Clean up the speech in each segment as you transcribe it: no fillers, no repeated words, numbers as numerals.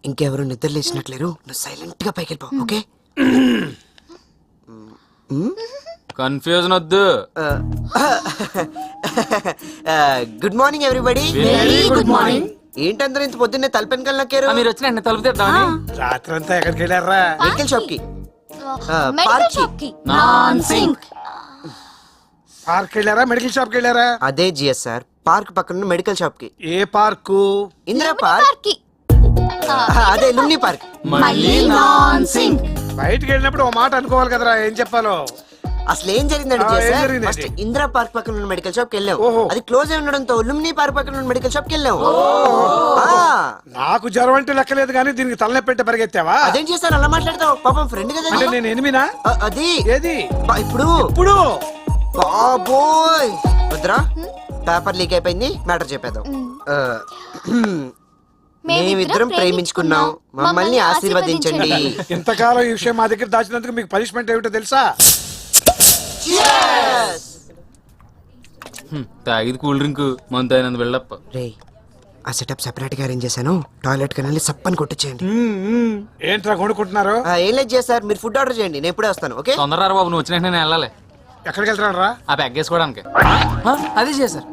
ఇంకెవరు నిద్ర లేచినట్లేరు, నువ్వు సైలెంట్ గా పైకి వెళ్ళిపో. ఓకే? కన్ఫ్యూజన్ వద్దు. Good morning everybody. Very good morning. ఏంటందరూ ఇంత పొద్దున్నే తలపెనకల్ నక్కారు? మీరు వచ్చిన వెంటనే తలుపు తెద్దామని. రాత్రంతా ఎక్కడికి వెళ్ళారా? మెడికల్ షాప్ కి. మెడికల్ షాప్ కి. Non sync. పార్క్ వెళ్ళారా? మెడికల్ షాప్ కి వెళ్ళారా? అదే జిఎస్ఆర్ పార్క్ పక్కన మెడికల్ షాప్ కి. ఏ పార్కు? ఇందిరా పార్క్. కి. అదే లుమ్ని పార్క్. మళ్ళీ నాన్ సింక్. బయటికి వెళ్ళినప్పుడు ఓ మాట అనుకోవాలి కదరా, ఏం చెప్పాలో. అసలు ఏం జరిగిందండి ఏం జిఎస్ఆర్? జరిగిందండి? ఫస్ట్ ఇందిరా పార్క్ పక్కన ఉన్న మెడికల్ షాప్ కి వెళ్ళాం. ఓహో. అది క్లోజ్ అయి ఉండడంతో లుమ్ని పార్క్ పక్కన ఉన్న మెడికల్ షాప్ కి వెళ్ళాం. నాకు జ్వరం అంటే లెక్కలేదు కానీ దీనికి తలనొప్పి పెట్టే పరిగెత్తావా? అదేం చేస్తాను అలా మాట్లాడతావు? పాపం ఫ్రెండ్ కదా. అంటే నేను ఎనిమినా? అది ఏది ఇప్పుడు ఇప్పుడు? బాబోయ్ వద్దురా, పేపర్ లీక్ అయిపోయింది, మ్యాటర్ చెప్పేద్దాం. మేమిద్దరం ప్రేమించుకున్నాం, మమ్మల్ని ఆశీర్వదించండి. ఇంతకాలం ఈ విషయం మా దగ్గర దాచినందుకు మీకు పనిష్మెంట్ ఏమిటో తెలుసా? తాగిది కూల్ డ్రింక్ మంత్ అయినందు వెళ్ళప్ప. రే, ఆ సెటప్ సెపరేట్ గా అరేంజ్ చేశాను. టాయిలెట్ కి వెళ్ళి సప్పని కొట్టించేయండి. ఏంట్రా కొనుక్కుంటున్నారు? ఏం లేదు చేస్తారు, మీరు ఫుడ్ ఆర్డర్ చేయండి, నేను ఇప్పుడే వస్తాను. ఓకే? తొందరరా బాబు, నువ్వు వచ్చిన నేను వెళ్ళాలి. ఎక్కడికి వెళ్తున్నారా? ఆ బ్యాగ్ వేసుకోవడానికి. అదే చేశారు.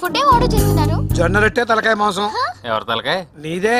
ఫుడ్ ఏం ఆర్డర్ చేస్తున్నారు? జొన్న రొట్టె తలకాయ మాంసం. ఎవరి తలకాయ? నీదే.